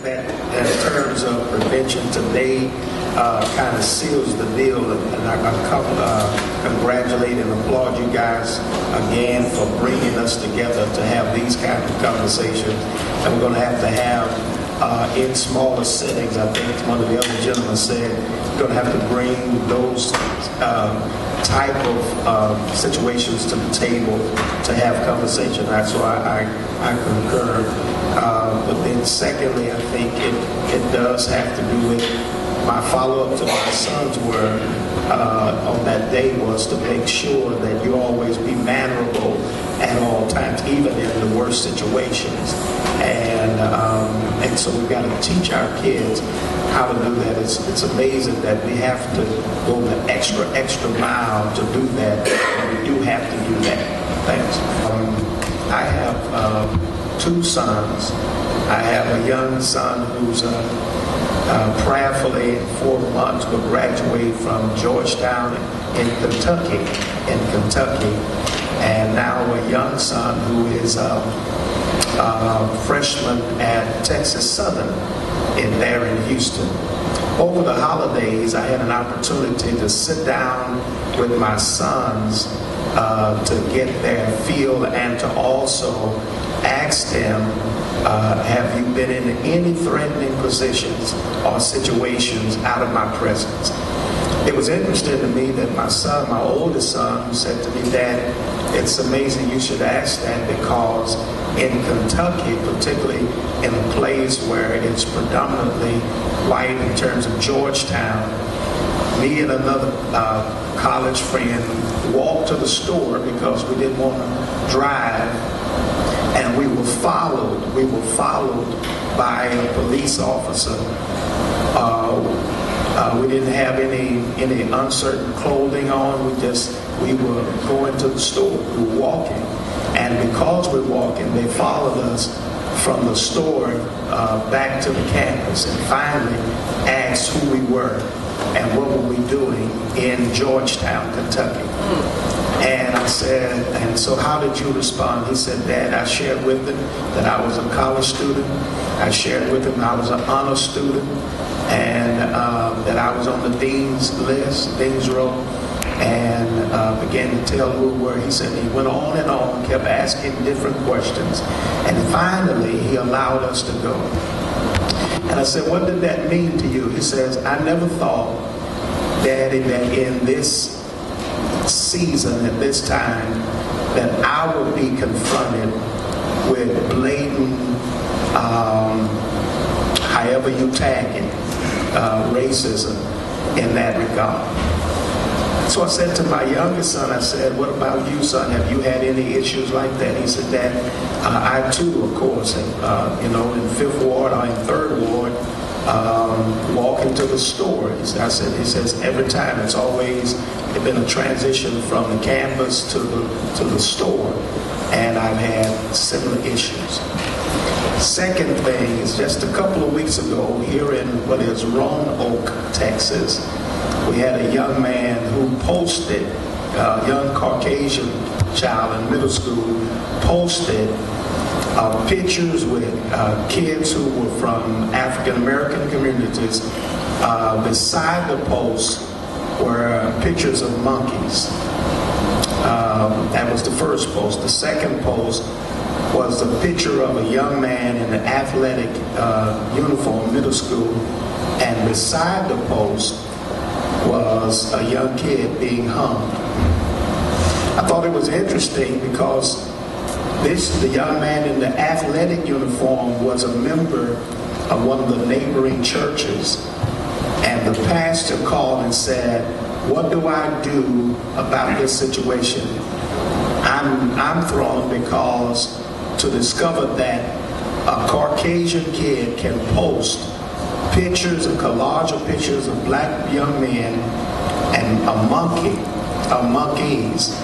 that in terms of prevention today kind of seals the deal, and I congratulate and applaud you guys again for bringing us together to have these kind of conversations. And we're going to have in smaller settings. I think one of the other gentlemen said we're going to have to bring those type of situations to the table to have conversation. That's why I concur. But then secondly, I think it does have to do with my follow-up to my son's word on that day was to make sure that you always be mannerable at all times, even in the worst situations. And so we've got to teach our kids how to do that. It's amazing that we have to go the extra mile to do that. And we do have to do that. Thanks. I have two sons. I have a young son who's prayerfully in 4 months will graduate from Georgetown in Kentucky, and now a young son who is a freshman at Texas Southern there in Houston. Over the holidays, I had an opportunity to sit down with my sons to get their feel and to also ask them, have you been in any threatening positions or situations out of my presence? It was interesting to me that my son, my oldest son, said to me, Dad, it's amazing you should ask that, because in Kentucky, particularly in a place where it's predominantly white in terms of Georgetown, me and another college friend walked to the store because we didn't want to drive, and we were followed by a police officer. We didn't have any uncertain clothing on. We were going to the store. We were walking, and because we're walking, they followed us from the store back to the campus, and finally asked who we were and what were we doing in Georgetown, Kentucky. And I said, and so how did you respond? He said, Dad, I shared with him that I was a college student. I shared with him I was an honor student, and that I was on the dean's list, dean's row, and began to tell who we were. He said he went on and on, kept asking different questions, and finally he allowed us to go. And I said, what did that mean to you? He says, I never thought, Daddy, that in this season, at this time, that I would be confronted with blatant, however you tag it, racism in that regard. So I said to my youngest son, I said, what about you, son? Have you had any issues like that? He said, Dad, I too, of course, in 5th Ward or in 3rd Ward, walking to the store. He says, every time it's always been a transition from the campus to the store, and I've had similar issues. Second thing is, just a couple of weeks ago, here in what is Roanoke, Texas, we had a young man who posted, a young Caucasian child in middle school, posted pictures with kids who were from African American communities. Beside the post were pictures of monkeys. That was the first post. The second post was a picture of a young man in an athletic uniform, middle school, and beside the post was a young kid being hung. I thought it was interesting because the young man in the athletic uniform was a member of one of the neighboring churches, and the pastor called and said, what do I do about this situation? I'm thrown because to discover that a Caucasian kid can post pictures and collage of pictures of black young men and monkeys,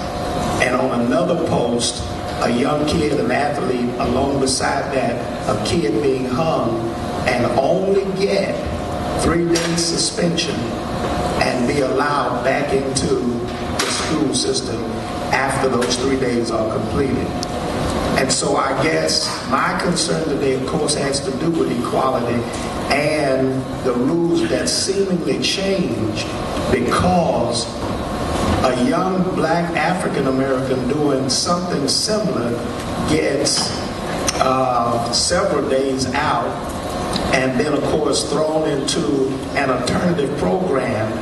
and on another post, a young kid, an athlete, along beside that, a kid being hung, and only get 3-day suspension and be allowed back into the school system after those 3 days are completed. And so I guess my concern today, of course, has to do with equality and the rules that seemingly changed because a young black African American doing something similar gets several days out and then, of course, thrown into an alternative program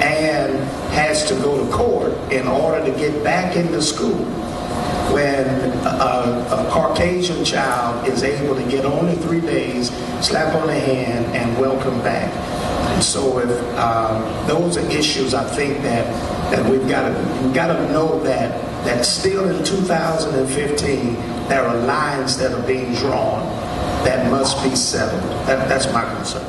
and has to go to court in order to get back into school. When a Caucasian child is able to get only 3 days, slap on the hand, and welcome back. And so if those are issues, I think that we've got to know that still in 2015, there are lines that are being drawn that must be settled. That's my concern.